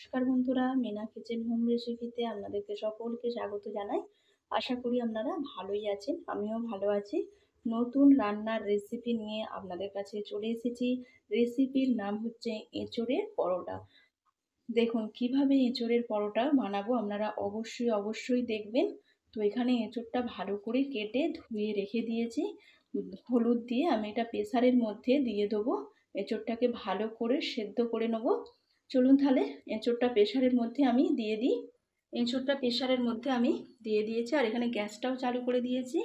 নমস্কার বন্ধুরা, Mina kitchen home রেসিপিতে আপনাদেরকে সকলকে স্বাগত জানাই। আশা করি আপনারা ভালোই আছেন, আমিও ভালো আছি। নতুন রান্নার রেসিপি নিয়ে আপনাদের কাছে চলে এসেছি। রেসিপির নাম হচ্ছে এঁচোড়ের পরোটা। দেখুন কিভাবে এঁচোড়ের পরোটা বানাবো, আপনারা অবশ্যই দেখবেন। তো এখানে এঁচোড়টা ভালো করে কেটে ধুয়ে রেখে দিয়েছি। হলুদ দিয়ে আমি এটা প্রেসারের মধ্যে দিয়ে দেবো। এঁচোড়টাকে ভালো করে সেদ্ধ করে নেবো। চলুন তাহলে এঁচোড়টা প্রেসারের মধ্যে আমি দিয়ে দিই। এঁচোড়টা প্রেসারের মধ্যে আমি দিয়ে দিয়েছি, আর এখানে গ্যাসটাও চালু করে দিয়েছি।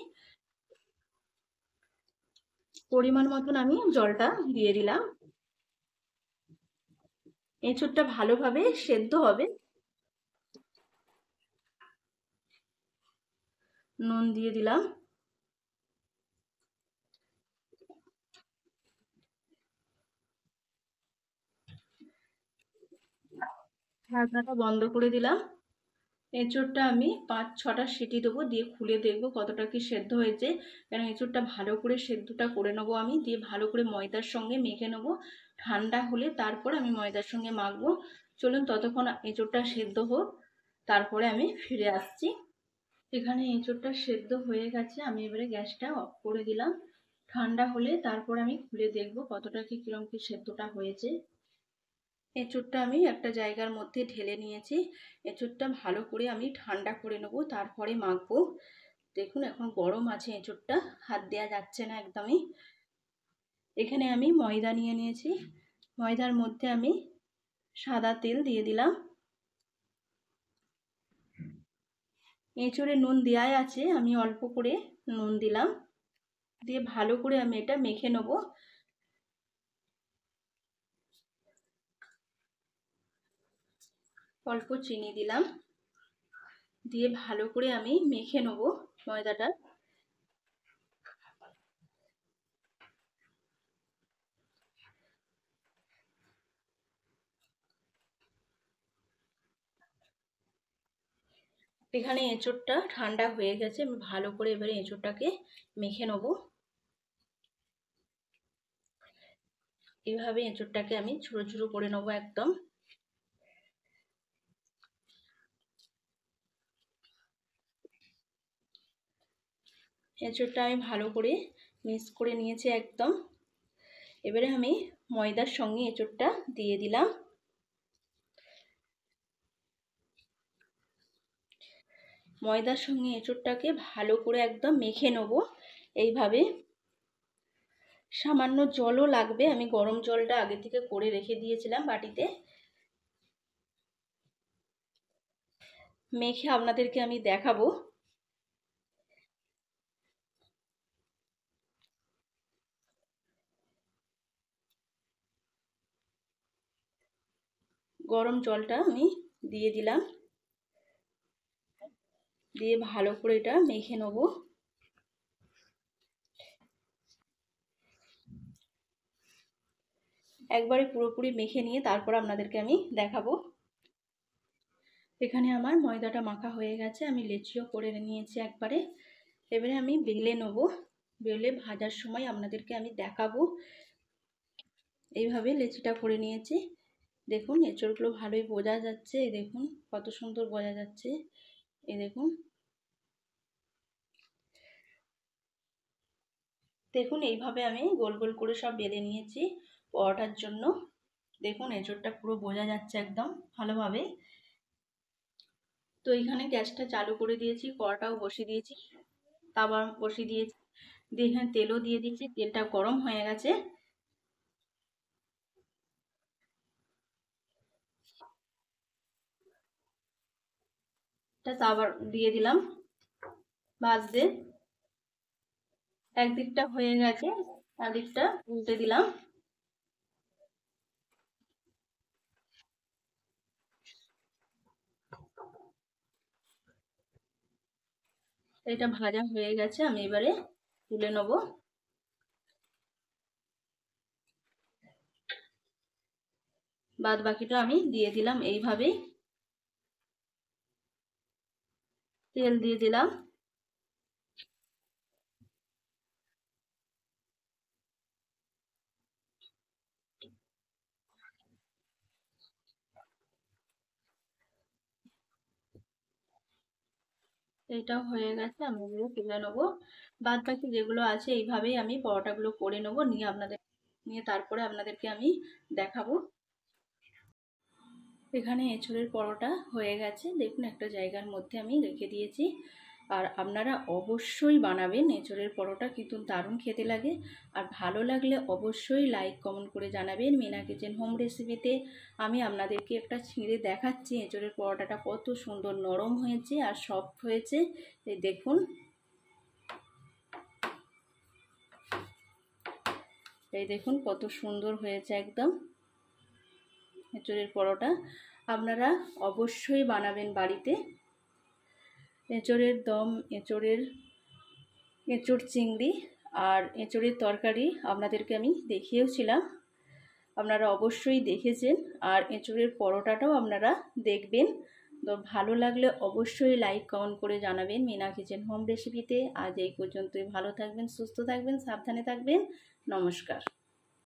পরিমাণ মতন আমি জলটা দিয়ে দিলাম। এঁচোড়টা ভালোভাবে সেদ্ধ হবে। নুন দিয়ে দিলাম। ঢাকনাটা বন্ধ করে দিলাম। এঁচোড়টা আমি 5-6টা সিটি দেবো, দিয়ে খুলে দেখবো কতটা কি সেদ্ধ হয়েছে। কারণ এঁচোড়টা ভালো করে সেদ্ধটা করে নেবো আমি, দিয়ে ভালো করে ময়দার সঙ্গে মেখে নেবো। ঠান্ডা হলে তারপর আমি ময়দার সঙ্গে মাখবো। চলুন ততক্ষণ এঁচোড়টা সেদ্ধ হোক, তারপরে আমি ফিরে আসছি। এখানে এঁচোড়টা সেদ্ধ হয়ে গেছে, আমি এবারে গ্যাসটা অফ করে দিলাম। ঠান্ডা হলে তারপর আমি খুলে দেখবো কতটা কি কিরম কি সেদ্ধটা হয়েছে। এঁচোড়টা আমি একটা জায়গার মধ্যে ঢেলে নিয়েছি। এঁচোড়টা ভালো করে আমি ঠান্ডা করে নেবো, তারপরে মাখবো। দেখুন এখন গরম আছে এঁচোড়টা, হাত দেওয়া যাচ্ছে না একদমই। এখানে আমি ময়দা নিয়ে নিয়েছি। ময়দার মধ্যে আমি সাদা তেল দিয়ে দিলাম। এঁচোড়ে নুন দেওয়াই আছে, আমি অল্প করে নুন দিলাম। দিয়ে ভালো করে আমি এটা মেখে নেবো। অল্প চিনি দিলাম, দিয়ে ভালো করে আমি মেখে নেবো ময়দাটা। এখানে এঁচোড়টা ঠান্ডা হয়ে গেছে, আমি ভালো করে এবারে এঁচোড়টাকে মেখে নেবো। এইভাবে এঁচোড়টাকে আমি ছোটো ছোটো করে নেবো একদম। এঁচোড়টা আমি ভালো করে মিক্স করে নিয়েছি একদম। এবারে আমি ময়দার সঙ্গে এঁচোড়টা দিয়ে দিলাম। ময়দার সঙ্গে এঁচোড়টাকে ভালো করে একদম মেখে নেবো এইভাবে। সামান্য জলও লাগবে, আমি গরম জলটা আগে থেকে করে রেখে দিয়েছিলাম বাটিতে। মেখে আপনাদেরকে আমি দেখাবো। গরম জলটা আমি দিয়ে দিলাম, দিয়ে ভালো করে এটা মেখে নেবো। একবারে পুরোপুরি মেখে নিয়ে তারপর আপনাদেরকে আমি দেখাবো। এখানে আমার ময়দাটা মাখা হয়ে গেছে, আমি লেচিও করে নিয়েছি একবারে। এবারে আমি বেলে নেবো। বেলে ভাজার সময় আপনাদেরকে আমি দেখাবো। এইভাবে লেচিটা করে নিয়েছি। দেখুন এঁচড়গুলো ভালোই বোঝা যাচ্ছে, এই দেখুন কত সুন্দর বোঝা যাচ্ছে। এই দেখুন, দেখুন এইভাবে আমি গোল গোল করে সব বেলে নিয়েছি পরোটার জন্য। দেখুন এঁচড়টা পুরো বোঝা যাচ্ছে একদম ভালোভাবে। তো এখানে গ্যাসটা চালু করে দিয়েছি, কড়াটাও বসিয়ে দিয়েছি, তাওয়া বসিয়ে দিয়েছি, দিয়ে এখানে তেলও দিয়ে দিয়েছি। তেলটা গরম হয়ে গেছে। তাওয়া দিয়ে দিলাম ভাজতে। একদিকটা হয়ে গেছে, একদিকটা উল্টে দিলাম। এটা ভাজা হয়ে গেছে, আমি এবারে তুলে নেব। বাদ বাকিটা আমি দিয়ে দিলাম এইভাবেই। তেল দিয়ে দিলাম। এইটাও হয়ে গেছে, আমি এগুলো তুলে নেবো। বাদ বাকি যেগুলো আছে এইভাবেই আমি পরোটাগুলো করে নেবো, নিয়ে তারপরে আপনাদেরকে আমি দেখাবো। এখানে এঁচোড়ের পরোটা হয়ে গেছে, দেখুন একটা জায়গার মধ্যে আমি রেখে দিয়েছি। আর আপনারা অবশ্যই বানাবেন, এঁচোড়ের পরোটা কিন্তু দারুণ খেতে লাগে। আর ভালো লাগলে অবশ্যই লাইক কমেন্ট করে জানাবেন। মিনা কিচেন হোম রেসিপিতে আমি আপনাদেরকে একটা ছিঁড়ে দেখাচ্ছি এঁচোড়ের পরোটাটা কত সুন্দর নরম হয়েছে আর সফট হয়েছে। এই দেখুন, এই দেখুন কত সুন্দর হয়েছে একদম এঁচোড়ের পরোটা। আপনারা অবশ্যই বানাবেন বাড়িতে। এঁচোড়ের দম, এঁচোড় চিংড়ি আর এঁচোড়ের তরকারি আপনাদেরকে আমি দেখিয়েওছিলাম, আপনারা অবশ্যই দেখেছেন। আর এঁচোড়ের পরোটাটাও আপনারা দেখবেন। তো ভালো লাগলে অবশ্যই লাইক কমেন্ট করে জানাবেন মিনা কিচেন হোম রেসিপিতে। আজ এই পর্যন্তই। ভালো থাকবেন, সুস্থ থাকবেন, সাবধানে থাকবেন। নমস্কার।